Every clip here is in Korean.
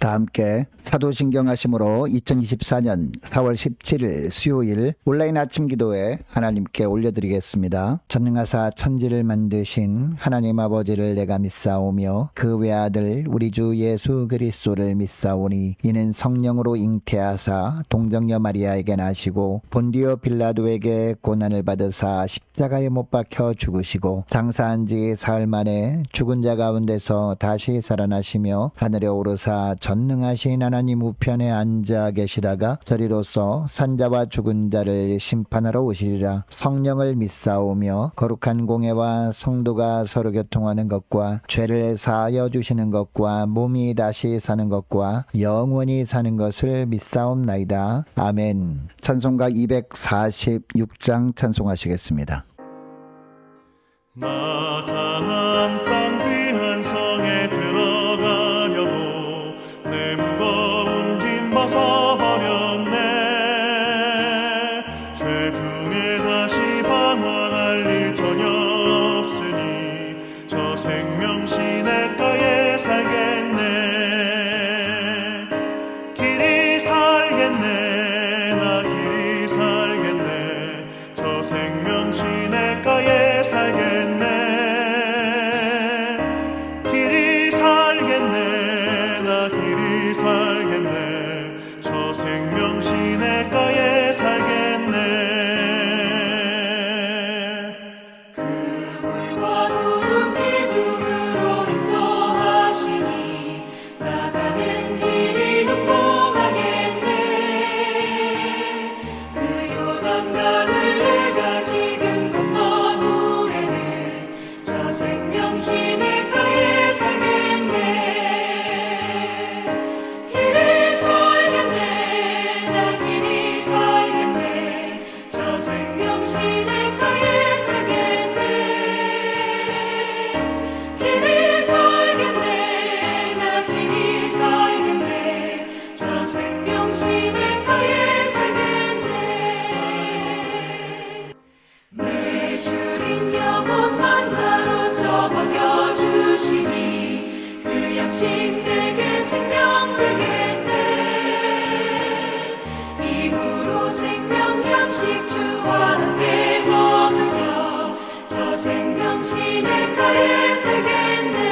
다 함께 사도신경 하심으로 2024년 4월 17일 수요일 온라인 아침 기도에 하나님께 올려드리겠습니다. 전능하사 천지를 만드신 하나님 아버지를 내가 믿사오며 그 외아들 우리 주 예수 그리스도를 믿사오니 이는 성령으로 잉태하사 동정녀 마리아에게 나시고 본디오 빌라도에게 고난을 받으사 십자가에 못 박혀 죽으시고 장사한 지 사흘 만에 죽은 자 가운데서 다시 살아나시며 하늘에 오르사 전능하신 하나님 우편에 앉아 계시다가 저리로서 산자와 죽은 자를 심판하러 오시리라. 성령을 믿사오며 거룩한 공예와 성도가 서로 교통하는 것과 죄를 사하여 주시는 것과 몸이 다시 사는 것과 영원히 사는 것을 믿사옵나이다. 아멘. 찬송가 246장 찬송하시겠습니다. 나 가나안 땅 귀한 성에 들어가려고 내 무거운 짐 벗어버렸네. 죄 중에 다시 방황할 일 전혀 없으니 저 생명 시냇가에 살겠네. 길이 살겠네. 나 길이 살겠네. 저 생명 시냇가에 살겠네. 길이 살겠네. 나 길이 살겠네. 저 생명 시냇가에 살겠네. 그 물과 구름 기둥으로 인도하시니 나가는 길이 형통하겠네. 그 요단강을 내가 지금 건넌 후에는 저 생명 시냇가에 살겠네. 길이 살겠네. 나 길이 살겠네. 저 생명 시냇가에 살겠네. 길이 살겠네. 나 길이 살겠네. 저 생명 시냇가에 살겠네. 내 주린 영혼 만나로서 먹여주시니 그 양식 내게 생명 되겠네. 이후로 생명 양식 주와 함께 먹으며 저 생명 시냇가에 살겠네.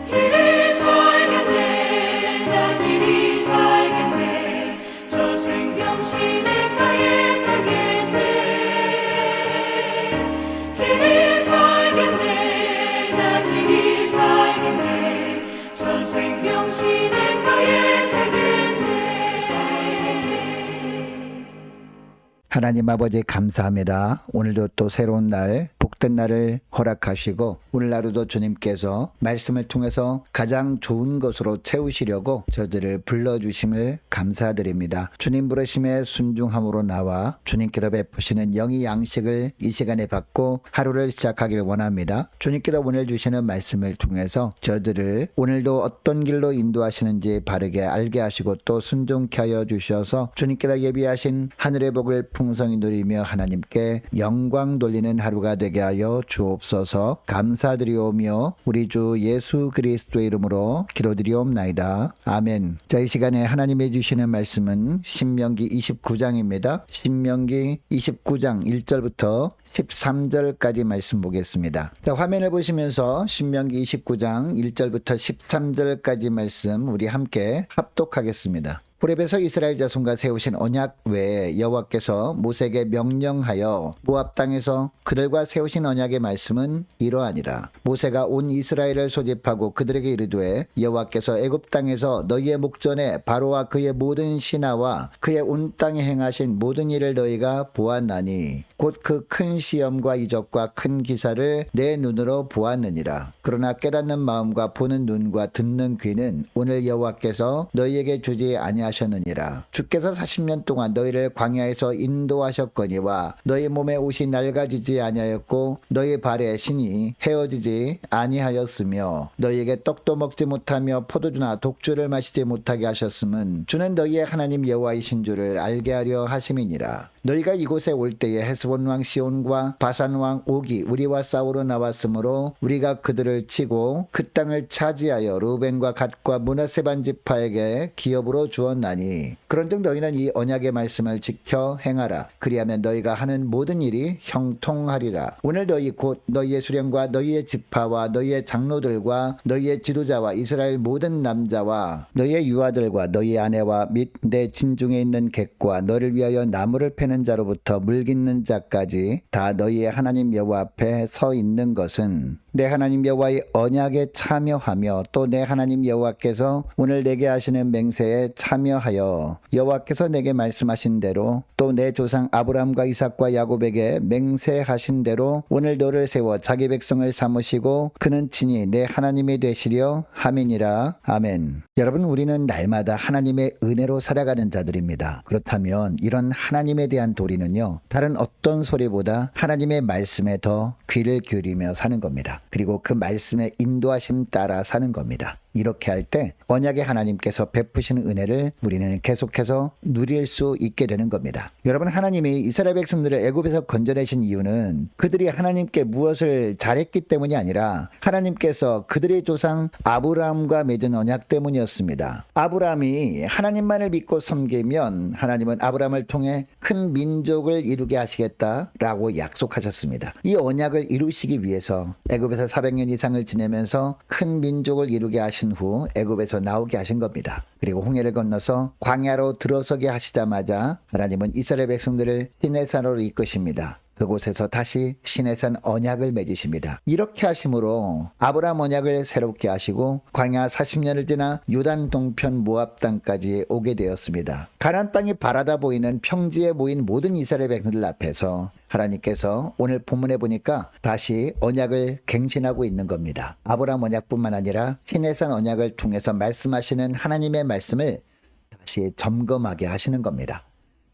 길이 살겠네. 나 길이 살겠네. 저 생명 시냇가에 살겠네. 길이 살겠네. 나 길이 살겠네. 저 생명 시냇가에 살겠네. 하나님 아버지 감사합니다. 오늘도 또 새로운 날, 복된 날을 허락하시고 오늘 하루도 주님께서 말씀을 통해서 가장 좋은 것으로 채우시려고 저들을 불러주심을 감사드립니다. 주님 부르심에 순종함으로 나와 주님께서 베푸시는 영의 양식을 이 시간에 받고 하루를 시작하길 원합니다. 주님께서 오늘 주시는 말씀을 통해서 저들을 오늘도 어떤 길로 인도하시는지 바르게 알게 하시고 또 순종케 하여 주셔서 주님께서 예비하신 하늘의 복을 풍성히 누리며 하나님께 영광 돌리는 하루가 되게 하여 주옵소서. 감사드리오며 우리 주 예수 그리스도의 이름으로 기도드리옵나이다. 아멘. 자, 이 시간에 하나님이 주시는 말씀은 신명기 29장입니다. 신명기 29장 1절부터 13절까지 말씀 보겠습니다. 자, 화면을 보시면서 신명기 29장 1절부터 13절까지 말씀 우리 함께 합독하겠습니다. 호렙에서 이스라엘 자손과 세우신 언약 외에 여호와께서 모세에게 명령하여 모압 땅에서 그들과 세우신 언약의 말씀은 이러하니라. 모세가 온 이스라엘을 소집하고 그들에게 이르되 여호와께서 애굽 땅에서 너희의 목전에 바로와 그의 모든 신하와 그의 온 땅에 행하신 모든 일을 너희가 보았나니 곧 그 큰 시험과 이적과 큰 기사를 내 눈으로 보았느니라. 그러나 깨닫는 마음과 보는 눈과 듣는 귀는 오늘 여호와께서 너희에게 주지 아니하셨느니라. 주께서 40년 동안 너희를 광야에서 인도하셨거니와 너희 몸에 옷이 낡아지지 아니하였고 너희 발에 신이 헤어지지 아니하였으며 너희에게 떡도 먹지 못하며 포도주나 독주를 마시지 못하게 하셨음은 주는 너희의 하나님 여호와이신 줄을 알게 하려 하심이니라. 너희가 이곳에 올 때에 헤스본 왕 시온과 바산 왕 옥이 우리와 싸우러 나왔으므로 우리가 그들을 치고 그 땅을 차지하여 루벤과 갓과 므낫세 반 지파에게 기업으로 주었나니 그런즉 너희는 이 언약의 말씀을 지켜 행하라. 그리하면 너희가 하는 모든 일이 형통하리라. 오늘 너희 곧 너희의 수령과 너희의 지파와 너희의 장로들과 너희의 지도자와 이스라엘 모든 남자와 너희의 유아들과 너희 아내와 및 내 진중에 있는 객과 너를 위하여 나무를 패는 자로부터 물 깃는 자까지 다 너희의 하나님 여호와 앞에 서 있는 것은 내 하나님 여호와의 언약에 참여하며 또 내 하나님 여호와께서 오늘 내게 하시는 맹세에 참여하여 여호와께서 내게 말씀하신 대로 또 내 조상 아브라함과 이삭과 야곱에게 맹세하신 대로 오늘 너를 세워 자기 백성을 삼으시고 그는 친히 내 하나님이 되시려 함이니라. 아멘. 여러분, 우리는 날마다 하나님의 은혜로 살아가는 자들입니다. 그렇다면 이런 하나님에 대한 도리는요, 다른 어떤 소리보다 하나님의 말씀에 더 귀를 기울이며 사는 겁니다. 그리고 그 말씀의 인도하심 따라 사는 겁니다. 이렇게 할 때 언약의 하나님께서 베푸시는 은혜를 우리는 계속해서 누릴 수 있게 되는 겁니다. 여러분, 하나님이 이스라엘 백성들을 애굽에서 건져내신 이유는 그들이 하나님께 무엇을 잘했기 때문이 아니라 하나님께서 그들의 조상 아브라함과 맺은 언약 때문이었습니다. 아브라함이 하나님만을 믿고 섬기면 하나님은 아브라함을 통해 큰 민족을 이루게 하시겠다라고 약속하셨습니다. 이 언약을 이루시기 위해서 애굽에서 400년 이상을 지내면서 큰 민족을 이루게 하신 후 애굽에서 나오게 하신 겁니다. 그리고 홍해를 건너서 광야로 들어서게 하시자마자 하나님은 이스라엘 백성들을 시내산으로 이끄십니다. 그곳에서 다시 시내산 언약을 맺으십니다. 이렇게 하심으로 아브라함 언약을 새롭게 하시고 광야 40년을 지나 요단 동편 모압 땅까지 오게 되었습니다. 가나안 땅이 바라다 보이는 평지에 모인 모든 이스라엘 백성들 앞에서 하나님께서 오늘 본문에 보니까 다시 언약을 갱신하고 있는 겁니다. 아브라함 언약뿐만 아니라 시내산 언약을 통해서 말씀하시는 하나님의 말씀을 다시 점검하게 하시는 겁니다.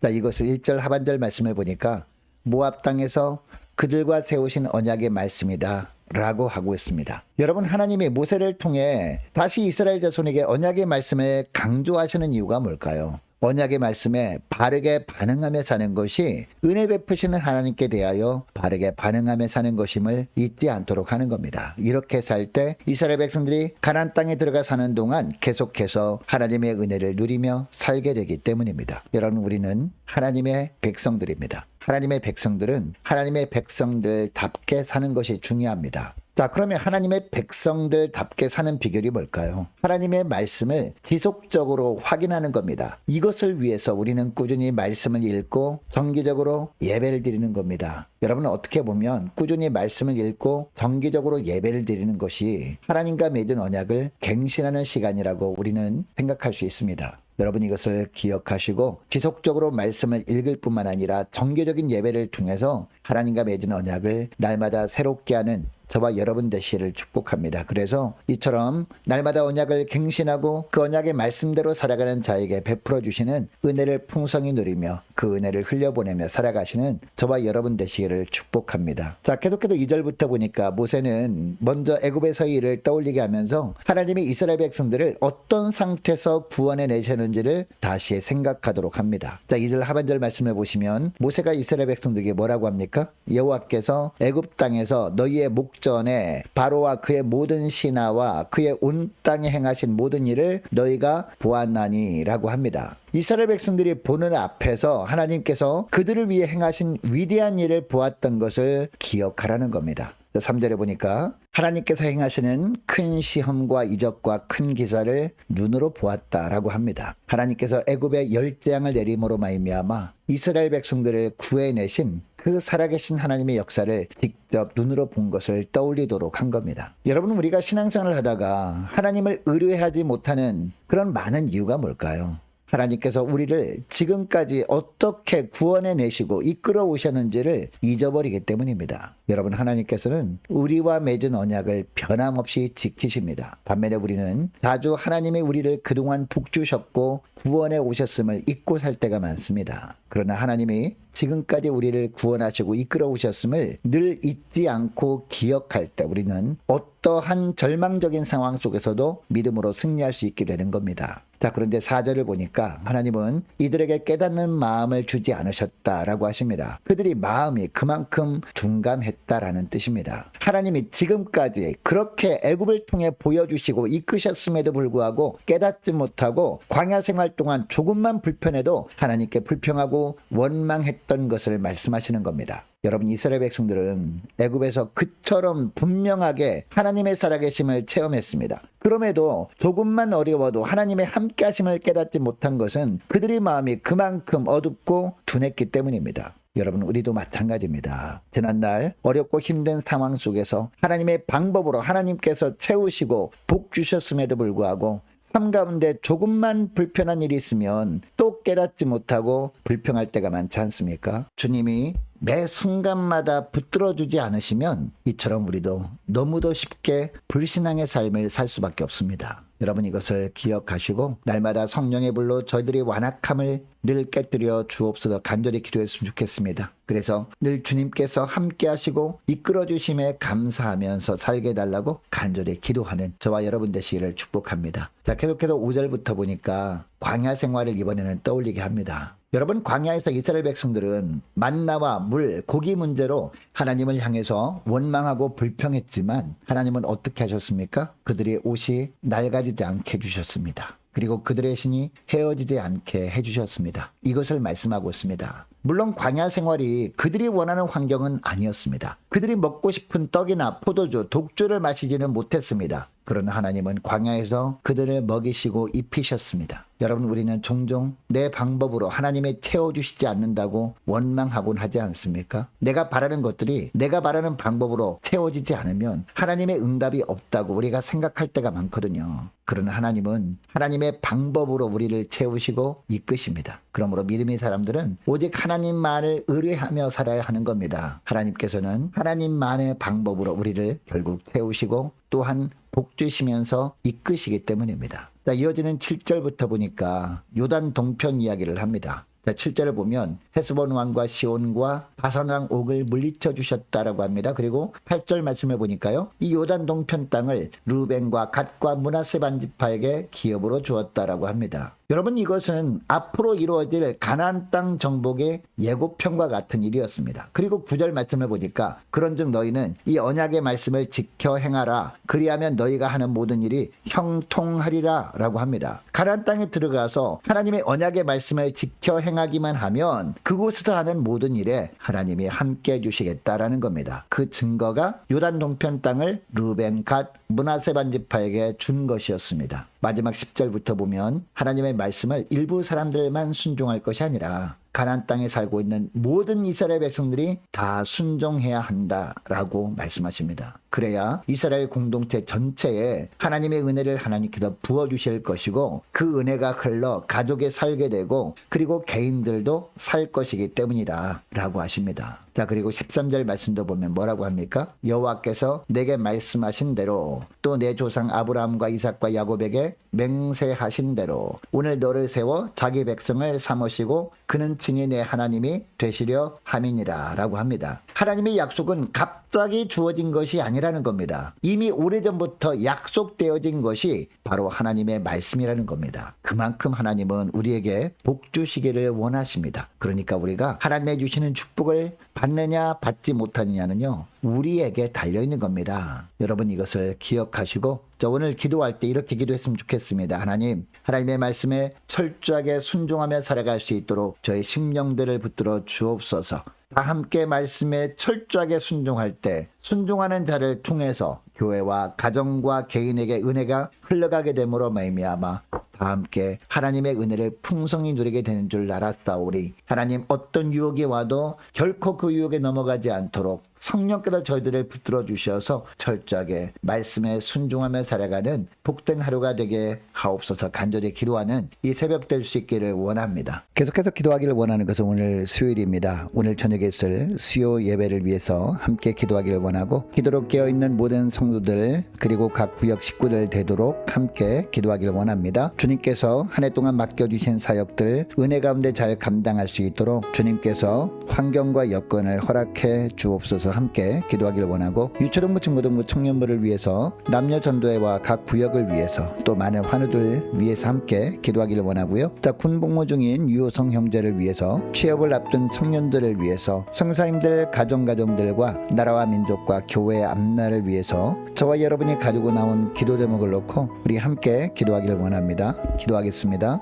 자, 이것을 1절 하반절 말씀을 보니까 모압 땅에서 그들과 세우신 언약의 말씀이다 라고 하고 있습니다. 여러분, 하나님이 모세를 통해 다시 이스라엘 자손에게 언약의 말씀을 강조하시는 이유가 뭘까요? 언약의 말씀에 바르게 반응하며 사는 것이 은혜 베푸시는 하나님께 대하여 바르게 반응하며 사는 것임을 잊지 않도록 하는 겁니다. 이렇게 살 때 이스라엘 백성들이 가나안 땅에 들어가 사는 동안 계속해서 하나님의 은혜를 누리며 살게 되기 때문입니다. 여러분, 우리는 하나님의 백성들입니다. 하나님의 백성들은 하나님의 백성들답게 사는 것이 중요합니다. 자, 그러면 하나님의 백성들답게 사는 비결이 뭘까요? 하나님의 말씀을 지속적으로 확인하는 겁니다. 이것을 위해서 우리는 꾸준히 말씀을 읽고 정기적으로 예배를 드리는 겁니다. 여러분, 어떻게 보면 꾸준히 말씀을 읽고 정기적으로 예배를 드리는 것이 하나님과 맺은 언약을 갱신하는 시간이라고 우리는 생각할 수 있습니다. 여러분, 이것을 기억하시고 지속적으로 말씀을 읽을 뿐만 아니라 정기적인 예배를 통해서 하나님과 맺은 언약을 날마다 새롭게 하는 저와 여러분 되시기를 축복합니다. 그래서 이처럼 날마다 언약을 갱신하고 그 언약의 말씀대로 살아가는 자에게 베풀어 주시는 은혜를 풍성히 누리며 그 은혜를 흘려보내며 살아가시는 저와 여러분 되시기를 축복합니다. 자, 계속해서 2절부터 보니까 모세는 먼저 애굽에서의 일을 떠올리게 하면서 하나님이 이스라엘 백성들을 어떤 상태에서 구원해 내셨는지를 다시 생각하도록 합니다. 자, 2절 하반절 말씀을 보시면 모세가 이스라엘 백성들에게 뭐라고 합니까? 여호와께서 애굽 땅에서 너희의 목전에 바로와 그의 모든 신하와 그의 온 땅에 행하신 모든 일을 너희가 보았나니 라고 합니다. 이스라엘 백성들이 보는 앞에서 하나님께서 그들을 위해 행하신 위대한 일을 보았던 것을 기억하라는 겁니다. 3절에 보니까 하나님께서 행하시는 큰 시험과 이적과 큰 기사를 눈으로 보았다라고 합니다. 하나님께서 애굽에 열재앙을 내림으로 말미암아 이스라엘 백성들을 구해내신 그 살아계신 하나님의 역사를 직접 눈으로 본 것을 떠올리도록 한 겁니다. 여러분, 우리가 신앙생활을 하다가 하나님을 의뢰하지 못하는 그런 많은 이유가 뭘까요? 하나님께서 우리를 지금까지 어떻게 구원해 내시고 이끌어 오셨는지를 잊어버리기 때문입니다. 여러분, 하나님께서는 우리와 맺은 언약을 변함없이 지키십니다. 반면에 우리는 자주 하나님이 우리를 그동안 복주셨고 구원해 오셨음을 잊고 살 때가 많습니다. 그러나 하나님이 지금까지 우리를 구원하시고 이끌어 오셨음을 늘 잊지 않고 기억할 때 우리는 어떠한 절망적인 상황 속에서도 믿음으로 승리할 수 있게 되는 겁니다. 자, 그런데 4절을 보니까 하나님은 이들에게 깨닫는 마음을 주지 않으셨다라고 하십니다. 그들이 마음이 그만큼 둔감했다라는 뜻입니다. 하나님이 지금까지 그렇게 애굽을 통해 보여주시고 이끄셨음에도 불구하고 깨닫지 못하고 광야 생활 동안 조금만 불편해도 하나님께 불평하고 원망했던 것을 말씀하시는 겁니다. 여러분, 이스라엘 백성들은 애굽에서 그처럼 분명하게 하나님의 살아계심을 체험했습니다. 그럼에도 조금만 어려워도 하나님의 함께하심을 깨닫지 못한 것은 그들의 마음이 그만큼 어둡고 둔했기 때문입니다. 여러분, 우리도 마찬가지입니다. 지난날 어렵고 힘든 상황 속에서 하나님의 방법으로 하나님께서 채우시고 복 주셨음에도 불구하고 삶 가운데 조금만 불편한 일이 있으면 또 깨닫지 못하고 불평할 때가 많지 않습니까? 주님이 매 순간마다 붙들어주지 않으시면 이처럼 우리도 너무도 쉽게 불신앙의 삶을 살 수밖에 없습니다. 여러분, 이것을 기억하시고 날마다 성령의 불로 저희들이 완악함을 늘 깨뜨려 주옵소서 간절히 기도했으면 좋겠습니다. 그래서 늘 주님께서 함께 하시고 이끌어 주심에 감사하면서 살게 해달라고 간절히 기도하는 저와 여러분 되시기를 축복합니다. 자, 계속해서 5절부터 보니까 광야 생활을 이번에는 떠올리게 합니다. 여러분, 광야에서 이스라엘 백성들은 만나와 물, 고기 문제로 하나님을 향해서 원망하고 불평했지만 하나님은 어떻게 하셨습니까? 그들의 옷이 낡아지지 않게 해주셨습니다. 그리고 그들의 신이 헤어지지 않게 해주셨습니다. 이것을 말씀하고 있습니다. 물론 광야 생활이 그들이 원하는 환경은 아니었습니다. 그들이 먹고 싶은 떡이나 포도주, 독주를 마시지는 못했습니다. 그러나 하나님은 광야에서 그들을 먹이시고 입히셨습니다. 여러분, 우리는 종종 내 방법으로 하나님이 채워주시지 않는다고 원망하곤 하지 않습니까? 내가 바라는 것들이 내가 바라는 방법으로 채워지지 않으면 하나님의 응답이 없다고 우리가 생각할 때가 많거든요. 그러나 하나님은 하나님의 방법으로 우리를 채우시고 이끄십니다. 그러므로 믿음의 사람들은 오직 하나님만을 의뢰하며 살아야 하는 겁니다. 하나님께서는 하나님만의 방법으로 우리를 결국 채우시고 또한 복 주시면서 이끄시기 때문입니다. 자, 이어지는 7절부터 보니까 요단 동편 이야기를 합니다. 자, 7절을 보면 헤스본 왕과 시온과 바산 왕 옥을 물리쳐 주셨다라고 합니다. 그리고 8절 말씀을 보니까요, 이 요단 동편 땅을 루벤과 갓과 므낫세 반지파에게 기업으로 주었다라고 합니다. 여러분, 이것은 앞으로 이루어질 가나안 땅 정복의 예고편과 같은 일이었습니다. 그리고 9절 말씀을 보니까 그런즉 너희는 이 언약의 말씀을 지켜 행하라. 그리하면 너희가 하는 모든 일이 형통하리라 라고 합니다. 가나안 땅에 들어가서 하나님의 언약의 말씀을 지켜 행하기만 하면 그곳에서 하는 모든 일에 하나님이 함께 해주시겠다라는 겁니다. 그 증거가 요단 동편 땅을 루벤, 갓, 므낫세 반지파에게 준 것이었습니다. 마지막 10절부터 보면 하나님의 말씀을 일부 사람들만 순종할 것이 아니라 가나안 땅에 살고 있는 모든 이스라엘 백성들이 다 순종해야 한다라고 말씀하십니다. 그래야 이스라엘 공동체 전체에 하나님의 은혜를 하나님께서 부어주실 것이고 그 은혜가 흘러 가족에 살게 되고 그리고 개인들도 살 것이기 때문이다 라고 하십니다. 자, 그리고 13절 말씀도 보면 뭐라고 합니까? 여호와께서 내게 말씀하신 대로 또 내 조상 아브라함과 이삭과 야곱에게 맹세하신 대로 오늘 너를 세워 자기 백성을 삼으시고 그는 친히 내 하나님이 되시려 함이니라 라고 합니다. 하나님의 약속은 갑자기 주어진 것이 아니라는 겁니다. 이미 오래전부터 약속되어진 것이 바로 하나님의 말씀이라는 겁니다. 그만큼 하나님은 우리에게 복 주시기를 원하십니다. 그러니까 우리가 하나님의 주시는 축복을 받느냐 받지 못하느냐는요, 우리에게 달려있는 겁니다. 여러분, 이것을 기억하시고 저 오늘 기도할 때 이렇게 기도했으면 좋겠습니다. 하나님, 하나님의 말씀에 철저하게 순종하며 살아갈 수 있도록 저의 심령들을 붙들어 주옵소서. 다 함께 말씀에 철저하게 순종할 때 순종하는 자를 통해서 교회와 가정과 개인에게 은혜가 흘러가게 됨으로 말미암아 다 함께 하나님의 은혜를 풍성히 누리게 되는 줄 알았사오니 하나님, 어떤 유혹이 와도 결코 그 유혹에 넘어가지 않도록 성령께서 저희들을 붙들어 주셔서 철저하게 말씀에 순종하며 살아가는 복된 하루가 되게 하옵소서 간절히 기도하는 이 새벽 될 수 있기를 원합니다. 계속해서 기도하기를 원하는 것은 오늘 수요일입니다. 오늘 저녁에 있을 수요 예배를 위해서 함께 기도하기를 원하고 기도로 깨어있는 모든 성도들 그리고 각 구역 식구들 되도록 함께 기도하기를 원합니다. 주님께서 한 해 동안 맡겨주신 사역들 은혜 가운데 잘 감당할 수 있도록 주님께서 환경과 여건을 허락해 주옵소서. 함께 기도하기를 원하고, 유초등부 중고등부 청년부를 위해서, 남녀 전도회와 각 구역을 위해서, 또 많은 환우들 위해서 함께 기도하기를 원하고요. 또 군복무 중인 유호성 형제를 위해서, 취업을 앞둔 청년들을 위해서, 성사님들 가정들과 나라와 민족과 교회의 앞날을 위해서 저와 여러분이 가지고 나온 기도 제목을 놓고 우리 함께 기도하기를 원합니다. 기도하겠습니다.